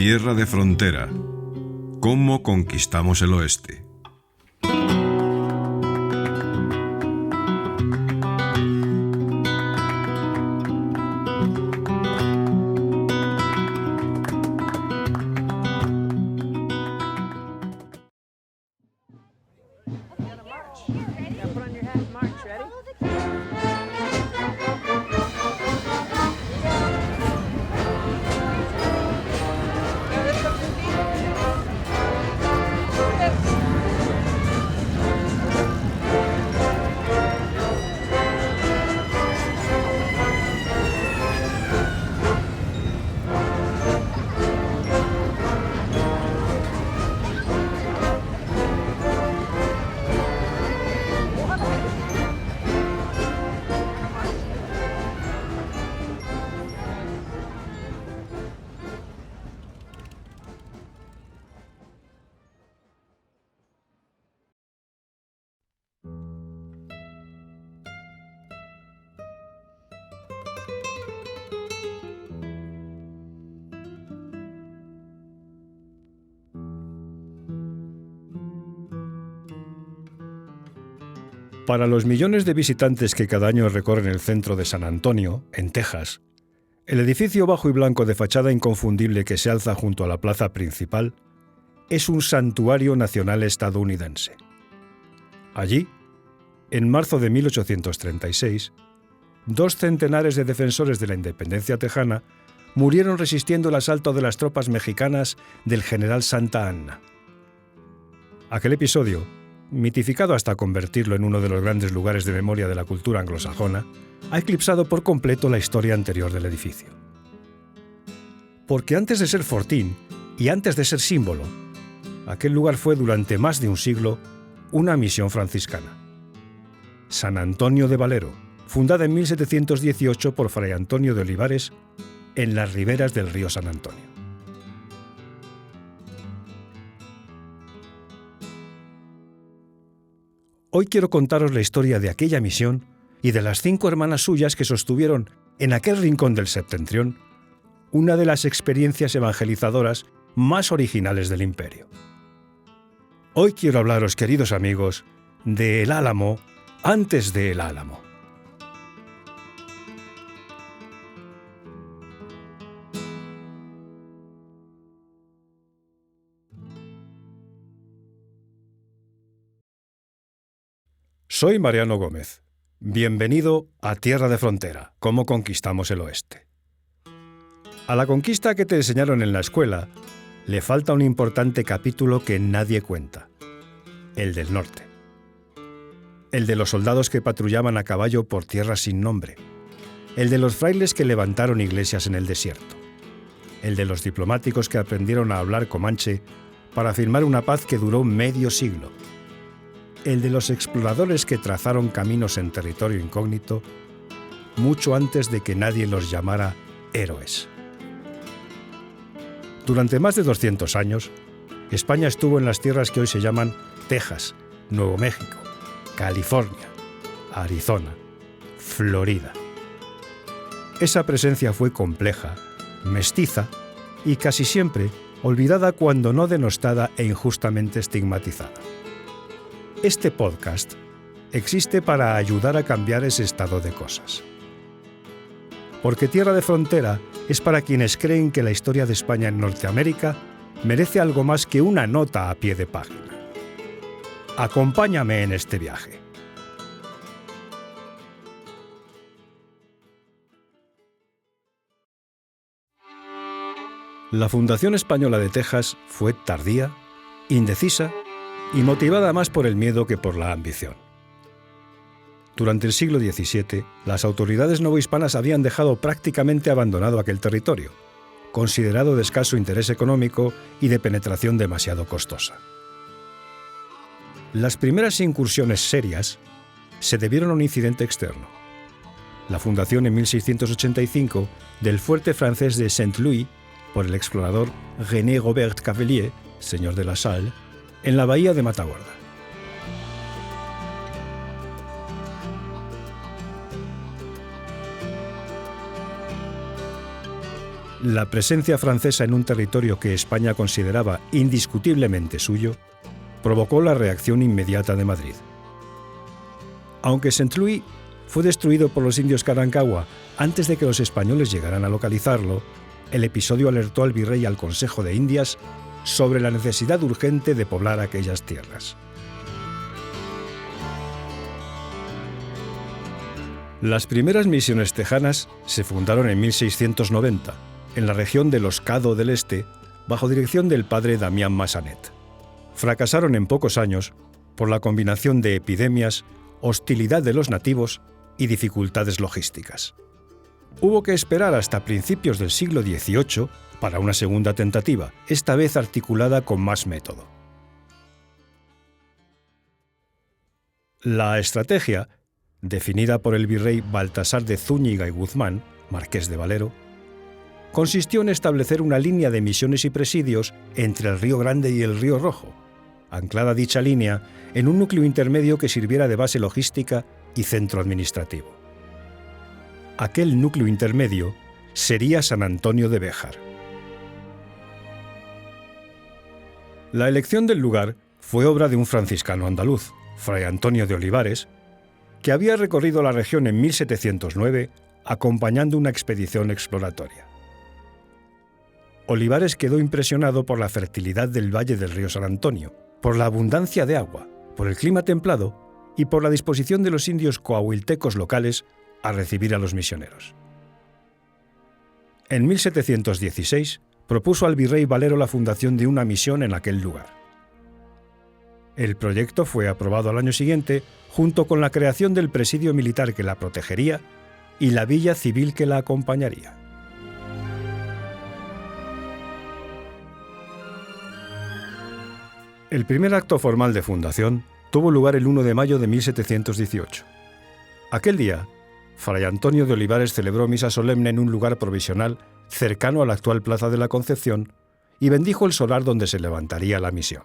Tierra de Frontera. ¿Cómo conquistamos el oeste? Para los millones de visitantes que cada año recorren el centro de San Antonio, en Texas, el edificio bajo y blanco de fachada inconfundible que se alza junto a la plaza principal es un santuario nacional estadounidense. Allí, en marzo de 1836, 2 centenares de defensores de la independencia tejana murieron resistiendo el asalto de las tropas mexicanas del general Santa Anna. Aquel episodio, mitificado hasta convertirlo en uno de los grandes lugares de memoria de la cultura anglosajona, ha eclipsado por completo la historia anterior del edificio. Porque antes de ser fortín y antes de ser símbolo, aquel lugar fue durante más de un siglo una misión franciscana. San Antonio de Valero, fundada en 1718 por Fray Antonio de Olivares en las riberas del río San Antonio. Hoy quiero contaros la historia de aquella misión y de las 5 hermanas suyas que sostuvieron en aquel rincón del septentrión una de las experiencias evangelizadoras más originales del imperio. Hoy quiero hablaros, queridos amigos, de El Álamo antes de El Álamo. Soy Mariano Gómez. Bienvenido a Tierra de Frontera, cómo conquistamos el oeste. A la conquista que te enseñaron en la escuela, le falta un importante capítulo que nadie cuenta: el del norte. El de los soldados que patrullaban a caballo por tierras sin nombre. El de los frailes que levantaron iglesias en el desierto. El de los diplomáticos que aprendieron a hablar comanche para firmar una paz que duró medio siglo. El de los exploradores que trazaron caminos en territorio incógnito mucho antes de que nadie los llamara héroes. Durante más de 200 años, España estuvo en las tierras que hoy se llaman Texas, Nuevo México, California, Arizona, Florida. Esa presencia fue compleja, mestiza y casi siempre olvidada, cuando no denostada e injustamente estigmatizada. Este podcast existe para ayudar a cambiar ese estado de cosas. Porque Tierra de Frontera es para quienes creen que la historia de España en Norteamérica merece algo más que una nota a pie de página. Acompáñame en este viaje. La fundación española de Texas fue tardía, indecisa y motivada más por el miedo que por la ambición. Durante el siglo XVII, las autoridades novohispanas habían dejado prácticamente abandonado aquel territorio, considerado de escaso interés económico y de penetración demasiado costosa. Las primeras incursiones serias se debieron a un incidente externo: la fundación en 1685 del fuerte francés de Saint-Louis por el explorador René Robert Cavelier, señor de La Salle, en la bahía de Matagorda. la presencia francesa en un territorio que España consideraba indiscutiblemente suyo provocó la reacción inmediata de Madrid. Aunque Saint-Louis fue destruido por los indios Carancagua antes de que los españoles llegaran a localizarlo, el episodio alertó al virrey y al Consejo de Indias sobre la necesidad urgente de poblar aquellas tierras. Las primeras misiones tejanas se fundaron en 1690, en la región de Los Cado del Este, bajo dirección del padre Damián Massanet. Fracasaron en pocos años por la combinación de epidemias, hostilidad de los nativos y dificultades logísticas. Hubo que esperar hasta principios del siglo XVIII para una segunda tentativa, esta vez articulada con más método. La estrategia, definida por el virrey Baltasar de Zúñiga y Guzmán, marqués de Valero, consistió en establecer una línea de misiones y presidios entre el Río Grande y el Río Rojo, anclada dicha línea en un núcleo intermedio que sirviera de base logística y centro administrativo. Aquel núcleo intermedio sería San Antonio de Béjar. La elección del lugar fue obra de un franciscano andaluz, Fray Antonio de Olivares, que había recorrido la región en 1709 acompañando una expedición exploratoria. Olivares quedó impresionado por la fertilidad del valle del río San Antonio, por la abundancia de agua, por el clima templado y por la disposición de los indios coahuiltecos locales a recibir a los misioneros. En 1716 propuso al virrey Valero la fundación de una misión en aquel lugar. El proyecto fue aprobado al año siguiente, junto con la creación del presidio militar que la protegería y la villa civil que la acompañaría. El primer acto formal de fundación tuvo lugar el 1 de mayo de 1718. Aquel día, Fray Antonio de Olivares celebró misa solemne en un lugar provisional cercano a la actual Plaza de la Concepción y bendijo el solar donde se levantaría la misión.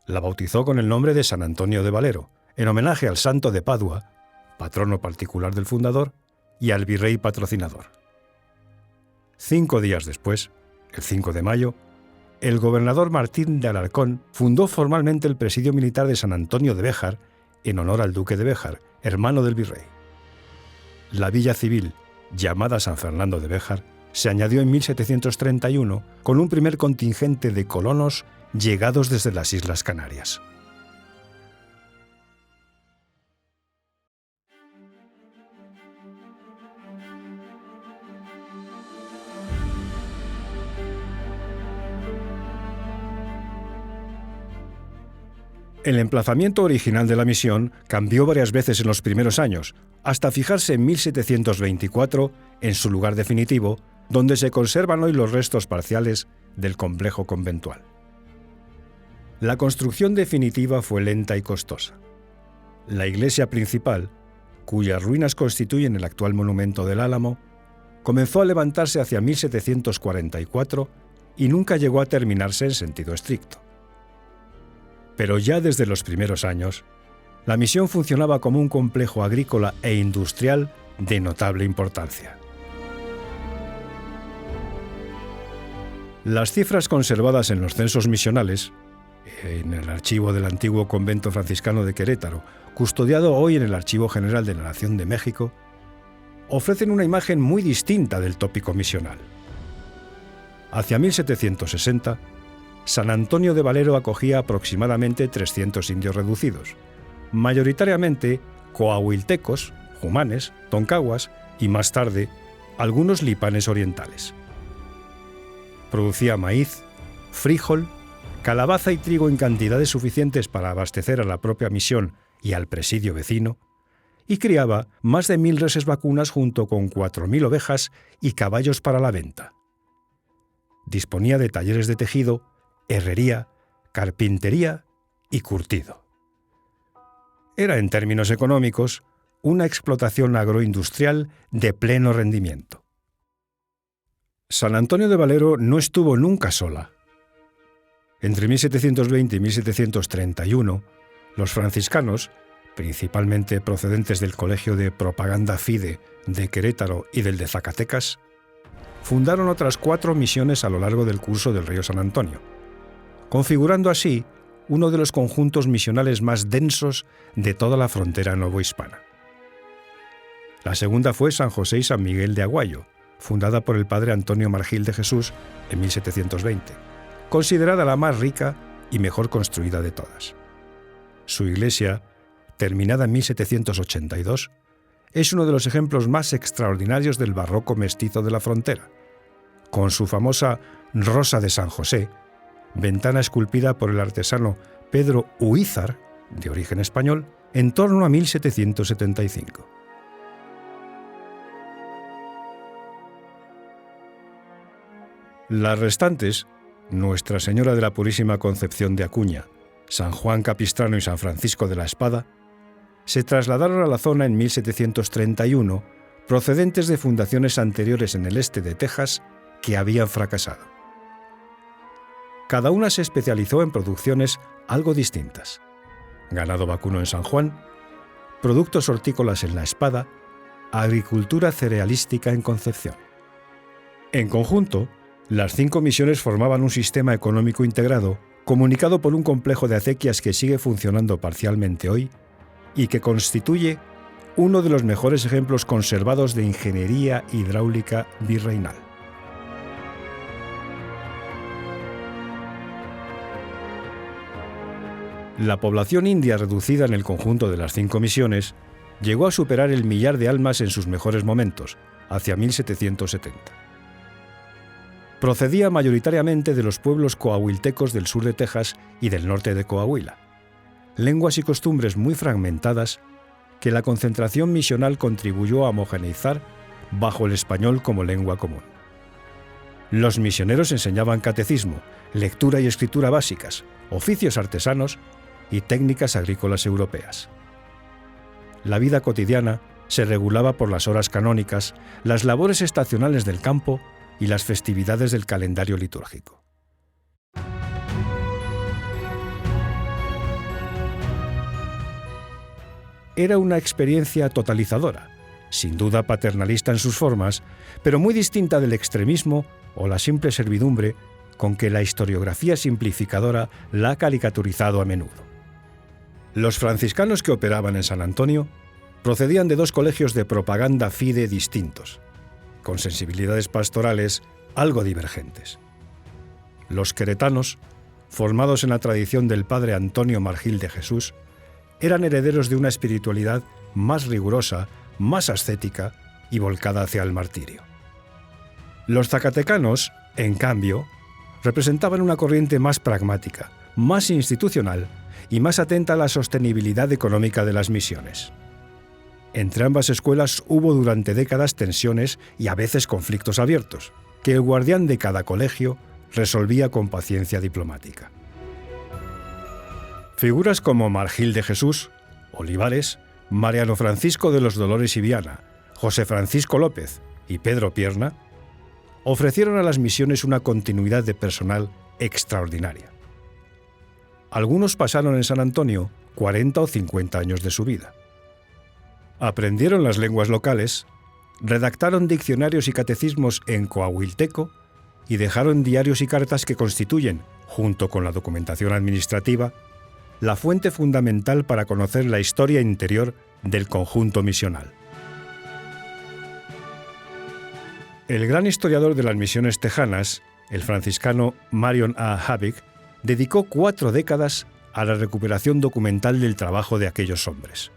La bautizó con el nombre de San Antonio de Valero, en homenaje al santo de Padua, patrono particular del fundador, y al virrey patrocinador. 5 días después, el 5 de mayo, el gobernador Martín de Alarcón fundó formalmente el presidio militar de San Antonio de Béjar en honor al duque de Béjar, hermano del virrey. La villa civil, llamada San Fernando de Béjar, se añadió en 1731 con un primer contingente de colonos llegados desde las Islas Canarias. El emplazamiento original de la misión cambió varias veces en los primeros años, hasta fijarse en 1724 en su lugar definitivo, donde se conservan hoy los restos parciales del complejo conventual. La construcción definitiva fue lenta y costosa. La iglesia principal, cuyas ruinas constituyen el actual monumento del Álamo, comenzó a levantarse hacia 1744 y nunca llegó a terminarse en sentido estricto. Pero ya desde los primeros años, la misión funcionaba como un complejo agrícola e industrial de notable importancia. Las cifras conservadas en los censos misionales, en el archivo del antiguo convento franciscano de Querétaro, custodiado hoy en el Archivo General de la Nación de México, ofrecen una imagen muy distinta del tópico misional. Hacia 1760, San Antonio de Valero acogía aproximadamente 300 indios reducidos, mayoritariamente coahuiltecos, jumanes, toncaguas y, más tarde, algunos lipanes orientales. Producía maíz, frijol, calabaza y trigo en cantidades suficientes para abastecer a la propia misión y al presidio vecino, y criaba más de 1000 reses vacunas junto con 4000 ovejas y caballos para la venta. Disponía de talleres de tejido, herrería, carpintería y curtido. Era, en términos económicos, una explotación agroindustrial de pleno rendimiento. San Antonio de Valero no estuvo nunca sola. Entre 1720 y 1731, los franciscanos, principalmente procedentes del Colegio de Propaganda Fide de Querétaro y del de Zacatecas, fundaron otras 4 misiones a lo largo del curso del río San Antonio, configurando así uno de los conjuntos misionales más densos de toda la frontera novohispana. La segunda fue San José y San Miguel de Aguayo, fundada por el padre Antonio Margil de Jesús en 1720, considerada la más rica y mejor construida de todas. Su iglesia, terminada en 1782, es uno de los ejemplos más extraordinarios del barroco mestizo de la frontera, con su famosa Rosa de San José, ventana esculpida por el artesano Pedro Uízar, de origen español, en torno a 1775. Las restantes, Nuestra Señora de la Purísima Concepción de Acuña, San Juan Capistrano y San Francisco de la Espada, se trasladaron a la zona en 1731, procedentes de fundaciones anteriores en el este de Texas que habían fracasado. Cada una se especializó en producciones algo distintas: ganado vacuno en San Juan, productos hortícolas en La Espada, agricultura cerealística en Concepción. En conjunto, las 5 misiones formaban un sistema económico integrado, comunicado por un complejo de acequias que sigue funcionando parcialmente hoy y que constituye uno de los mejores ejemplos conservados de ingeniería hidráulica virreinal. La población india reducida en el conjunto de las 5 misiones llegó a superar el 1.000.000 de almas en sus mejores momentos, hacia 1770. Procedía mayoritariamente de los pueblos coahuiltecos del sur de Texas y del norte de Coahuila, lenguas y costumbres muy fragmentadas que la concentración misional contribuyó a homogeneizar bajo el español como lengua común. Los misioneros enseñaban catecismo, lectura y escritura básicas, oficios artesanos y técnicas agrícolas europeas. La vida cotidiana se regulaba por las horas canónicas, las labores estacionales del campo y las festividades del calendario litúrgico. Era una experiencia totalizadora, sin duda paternalista en sus formas, pero muy distinta del extremismo o la simple servidumbre con que la historiografía simplificadora la ha caricaturizado a menudo. Los franciscanos que operaban en San Antonio procedían de 2 colegios de propaganda fide distintos, con sensibilidades pastorales algo divergentes. Los queretanos, formados en la tradición del padre Antonio Margil de Jesús, eran herederos de una espiritualidad más rigurosa, más ascética y volcada hacia el martirio. Los zacatecanos, en cambio, representaban una corriente más pragmática, más institucional y más atenta a la sostenibilidad económica de las misiones. Entre ambas escuelas hubo durante décadas tensiones y a veces conflictos abiertos, que el guardián de cada colegio resolvía con paciencia diplomática. Figuras como Margil de Jesús, Olivares, Mariano Francisco de los Dolores y Viana, José Francisco López y Pedro Pierna ofrecieron a las misiones una continuidad de personal extraordinaria. Algunos pasaron en San Antonio 40 o 50 años de su vida. Aprendieron las lenguas locales, redactaron diccionarios y catecismos en coahuilteco y dejaron diarios y cartas que constituyen, junto con la documentación administrativa, la fuente fundamental para conocer la historia interior del conjunto misional. El gran historiador de las misiones tejanas, el franciscano Marion A. Habig, dedicó 4 décadas a la recuperación documental del trabajo de aquellos hombres.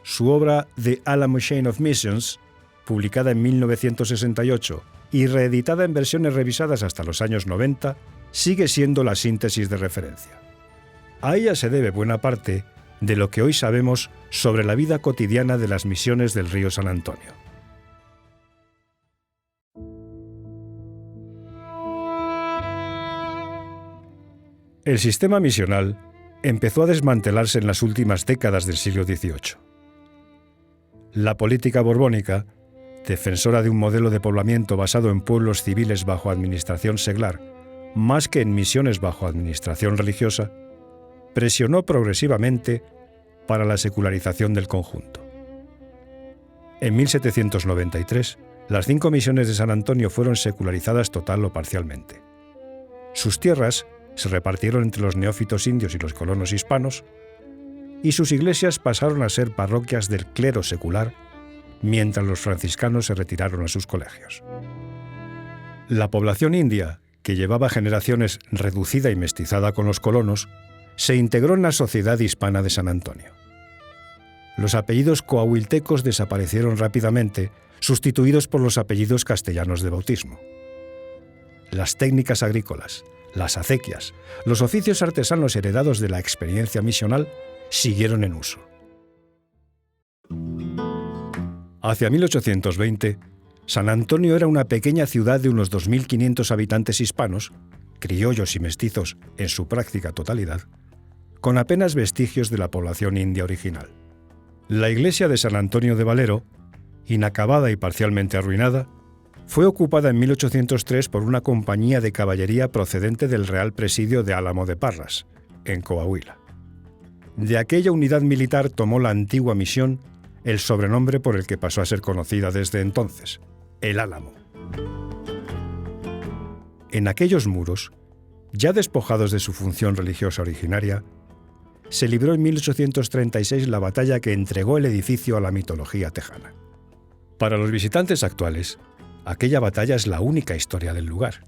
Su obra The Alamo Chain of Missions, publicada en 1968 y reeditada en versiones revisadas hasta los años 90, sigue siendo la síntesis de referencia. A ella se debe buena parte de lo que hoy sabemos sobre la vida cotidiana de las misiones del río San Antonio. El sistema misional empezó a desmantelarse en las últimas décadas del siglo XVIII. La política borbónica, defensora de un modelo de poblamiento basado en pueblos civiles bajo administración seglar, más que en misiones bajo administración religiosa, presionó progresivamente para la secularización del conjunto. En 1793 Las 5 misiones de San Antonio fueron secularizadas total o parcialmente. Sus tierras se repartieron entre los neófitos indios y los colonos hispanos, y sus iglesias pasaron a ser parroquias del clero secular, mientras los franciscanos se retiraron a sus colegios. La población india, que llevaba generaciones reducida y mestizada con los colonos, se integró en la sociedad hispana de San Antonio. Los apellidos coahuiltecos desaparecieron rápidamente, sustituidos por los apellidos castellanos de bautismo. Las técnicas agrícolas, las acequias, los oficios artesanos heredados de la experiencia misional siguieron en uso. Hacia 1820, San Antonio era una pequeña ciudad de unos 2.500 habitantes hispanos, criollos y mestizos en su práctica totalidad, con apenas vestigios de la población india original. La iglesia de San Antonio de Valero, inacabada y parcialmente arruinada, fue ocupada en 1803 por una compañía de caballería procedente del Real Presidio de Álamo de Parras, en Coahuila. De aquella unidad militar tomó la antigua misión el sobrenombre por el que pasó a ser conocida desde entonces, el Álamo. En aquellos muros, ya despojados de su función religiosa originaria, se libró en 1836 la batalla que entregó el edificio a la mitología tejana. Para los visitantes actuales, aquella batalla es la única historia del lugar.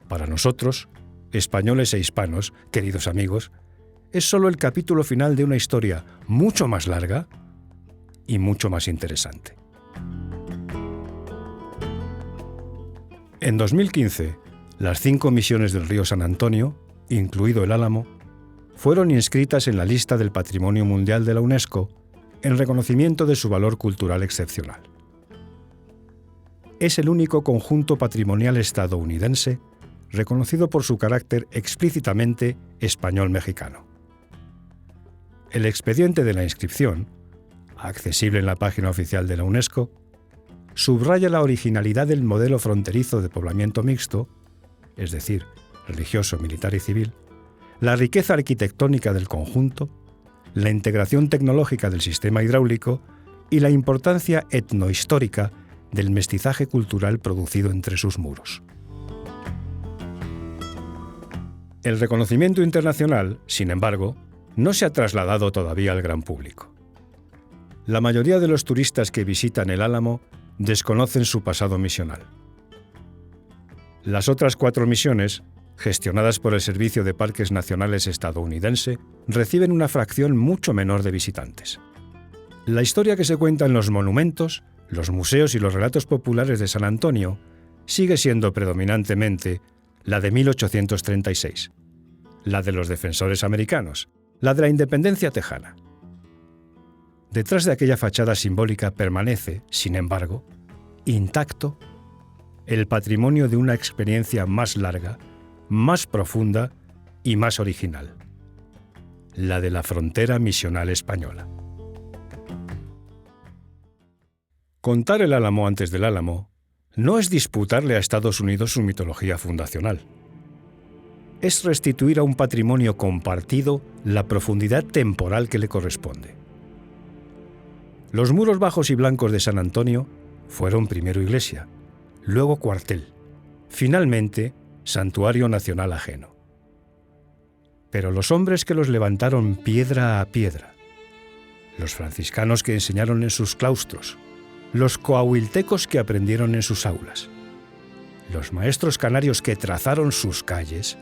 Para nosotros, españoles e hispanos, queridos amigos, es solo el capítulo final de una historia mucho más larga y mucho más interesante. En 2015, las 5 misiones del río San Antonio, incluido el Álamo, fueron inscritas en la lista del Patrimonio Mundial de la UNESCO en reconocimiento de su valor cultural excepcional. Es el único conjunto patrimonial estadounidense reconocido por su carácter explícitamente español-mexicano. El expediente de la inscripción, accesible en la página oficial de la UNESCO, subraya la originalidad del modelo fronterizo de poblamiento mixto, es decir, religioso, militar y civil, la riqueza arquitectónica del conjunto, la integración tecnológica del sistema hidráulico y la importancia etnohistórica del mestizaje cultural producido entre sus muros. El reconocimiento internacional, sin embargo, no se ha trasladado todavía al gran público. La mayoría de los turistas que visitan el Álamo desconocen su pasado misional. Las otras 4 misiones, gestionadas por el Servicio de Parques Nacionales estadounidense, reciben una fracción mucho menor de visitantes. La historia que se cuenta en los monumentos, los museos y los relatos populares de San Antonio sigue siendo predominantemente la de 1836, la de los defensores americanos, la de la independencia tejana. Detrás de aquella fachada simbólica permanece, sin embargo, intacto el patrimonio de una experiencia más larga, más profunda y más original, la de la frontera misional española. Contar el Álamo antes del Álamo no es disputarle a Estados Unidos su mitología fundacional. Es restituir a un patrimonio compartido la profundidad temporal que le corresponde. Los muros bajos y blancos de San Antonio fueron primero iglesia, luego cuartel, finalmente santuario nacional ajeno. Pero los hombres que los levantaron piedra a piedra, los franciscanos que enseñaron en sus claustros, los coahuiltecos que aprendieron en sus aulas, los maestros canarios que trazaron sus calles,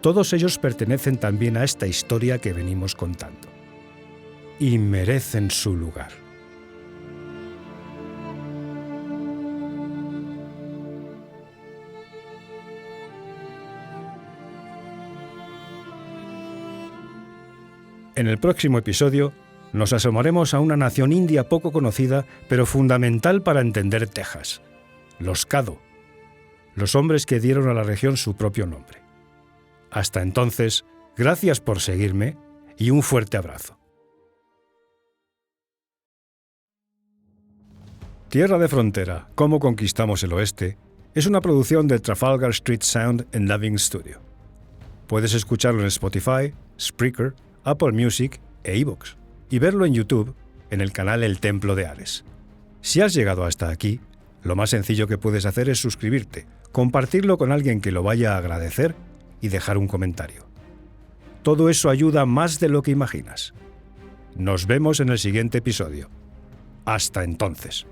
todos ellos pertenecen también a esta historia que venimos contando y merecen su lugar. En el próximo episodio nos asomaremos a una nación india poco conocida, pero fundamental para entender Texas, los Caddo, los hombres que dieron a la región su propio nombre. Hasta entonces, gracias por seguirme y un fuerte abrazo. Tierra de Frontera, ¿Cómo conquistamos el oeste?, es una producción del Trafalgar Street Sound and Dubbing Studio. Puedes escucharlo en Spotify, Spreaker, Apple Music e iVoox, y verlo en YouTube en el canal El Templo de Ares. Si has llegado hasta aquí, Lo más sencillo que puedes hacer es suscribirte, compartirlo con alguien que lo vaya a agradecer y dejar un comentario. Todo eso ayuda más de lo que imaginas. Nos vemos en el siguiente episodio. Hasta entonces.